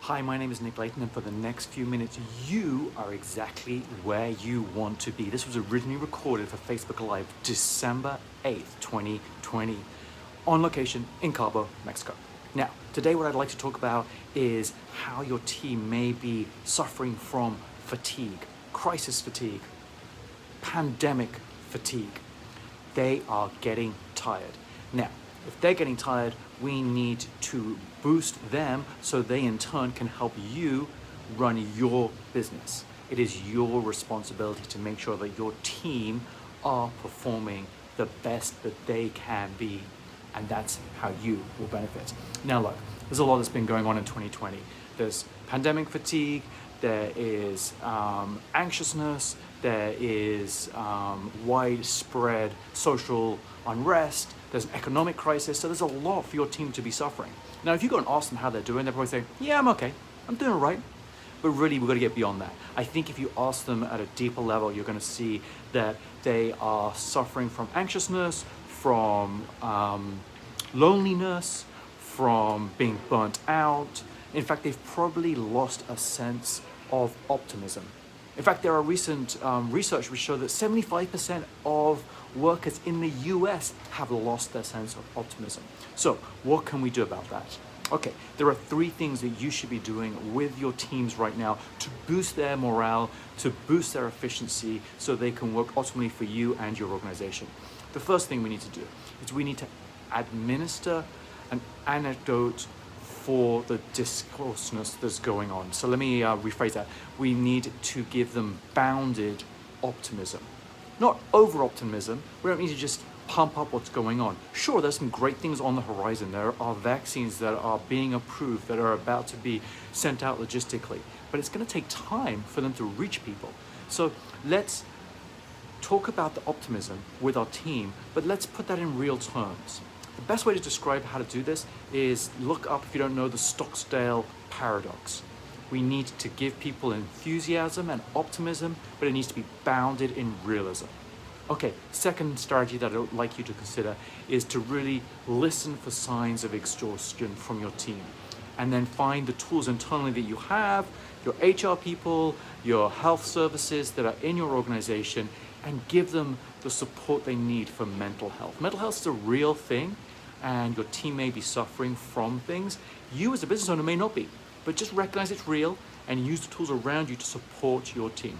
Hi, my name is Nick Layton, and for the next few minutes, you are exactly where you want to be. This was originally recorded for Facebook Live December 8th, 2020, on location in Cabo, Mexico. Now, today what I'd like to talk about is how your team may be suffering from fatigue, crisis fatigue, pandemic fatigue. They are getting tired. Now, if they're getting tired, we need to boost them so they in turn can help you run your business. It is your responsibility to make sure that your team are performing the best that they can be, and that's how you will benefit. Now look, there's a lot that's been going on in 2020. There's pandemic fatigue, there is anxiousness, there is widespread social unrest, there's an economic crisis, so there's a lot for your team to be suffering. Now, if you go and ask them how they're doing, they'll probably say, yeah, I'm okay, I'm doing all right. But really, we've got to get beyond that. I think if you ask them at a deeper level, you're going to see that they are suffering from anxiousness, from loneliness, from being burnt out. In fact, they've probably lost a sense of optimism. In fact, there are recent research which show that 75% of workers in the US have lost their sense of optimism. So what can we do about that? Okay, there are 3 things that you should be doing with your teams right now to boost their morale, to boost their efficiency, so they can work ultimately for you and your organization. The first thing we need to do is we need to administer an antidote for the discourseness that's going on. So let me rephrase that. We need to give them bounded optimism. Not over-optimism. We don't need to just pump up what's going on. Sure, there's some great things on the horizon. There are vaccines that are being approved, that are about to be sent out logistically. But it's going to take time for them to reach people. So let's talk about the optimism with our team, but let's put that in real terms. The best way to describe how to do this is look up, if you don't know, the Stockdale paradox. We need to give people enthusiasm and optimism, but it needs to be bounded in realism. Okay, second strategy that I would like you to consider is to really listen for signs of exhaustion from your team, and then find the tools internally that you have, your HR people, your health services that are in your organization, and give them the support they need for mental health. Mental health is a real thing, and your team may be suffering from things. You as a business owner may not be, but just recognize it's real and use the tools around you to support your team.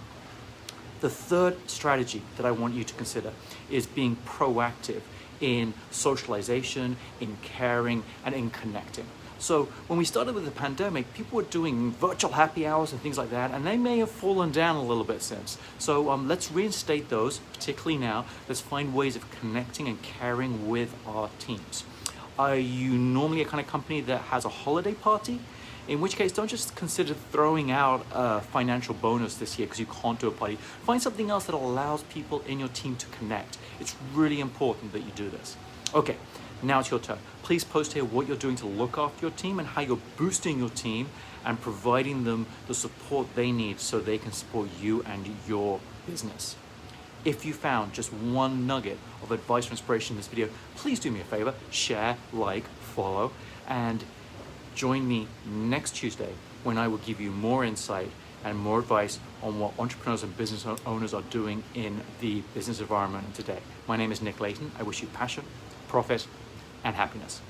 The third strategy that I want you to consider is being proactive in socialization, in caring, and in connecting. So when we started with the pandemic, people were doing virtual happy hours and things like that, and they may have fallen down a little bit since. So let's reinstate those, particularly now. Let's find ways of connecting and caring with our teams. Are you normally a kind of company that has a holiday party? In which case, don't just consider throwing out a financial bonus this year because you can't do a party. Find something else that allows people in your team to connect. It's really important that you do this. Okay, now it's your turn. Please post here what you're doing to look after your team and how you're boosting your team and providing them the support they need so they can support you and your business. If you found just one nugget of advice or inspiration in this video, please do me a favor, share, like, follow, and join me next Tuesday when I will give you more insight and more advice on what entrepreneurs and business owners are doing in the business environment today. My name is Nick Layton. I wish you passion, profit, and happiness.